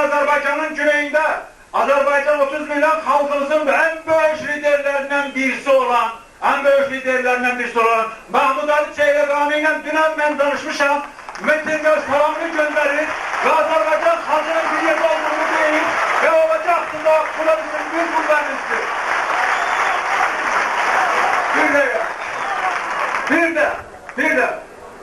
Azerbaycan'ın güneyinde Azerbaycan 30 milyon halkımızın en büyük liderlerinden birisi olan Mahmud Ali Çeyrekami ile dünən ben danışmışam. Metin ve salamını gönderir ve Azerbaycan halkının bir yerde olduğunu deyip ve olacaktı da bu da bizim bir kullanmıştır. Bir de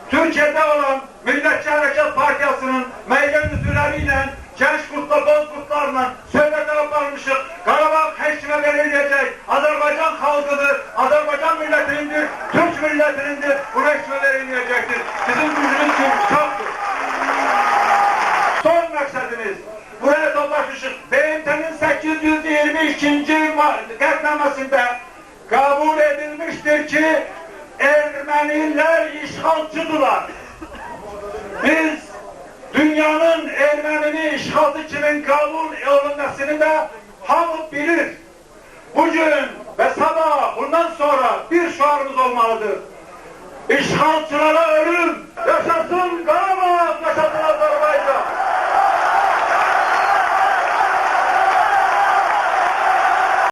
Türkiye'de olan Milliyetçi Hareket Partiyası'nın meydan üzüleriyle genç kurtla, boz kurtlarla söhbete aparmışıq. Qarabağ heşkime verilmeyecek. Azerbaycan halkıdır, Azerbaycan milletinindir, Türk milletinindir. Bu heşkime verilmeyecektir. Bizim gücümüz çoktur. Son məqsədimiz, buraya toplaşmışıq. BMT'nin 822. qətnaməsində kabul edilmiştir ki, Ermeniler işgalçıdırlar. Biz dünyanın Ermenini işgalcı kimin kabul edilmesini de hamı bilir. Bugün ve sabah bundan sonra bir şuarımız olmalıdır. İşgalçılara ölüm, yaşasın Qarabağ!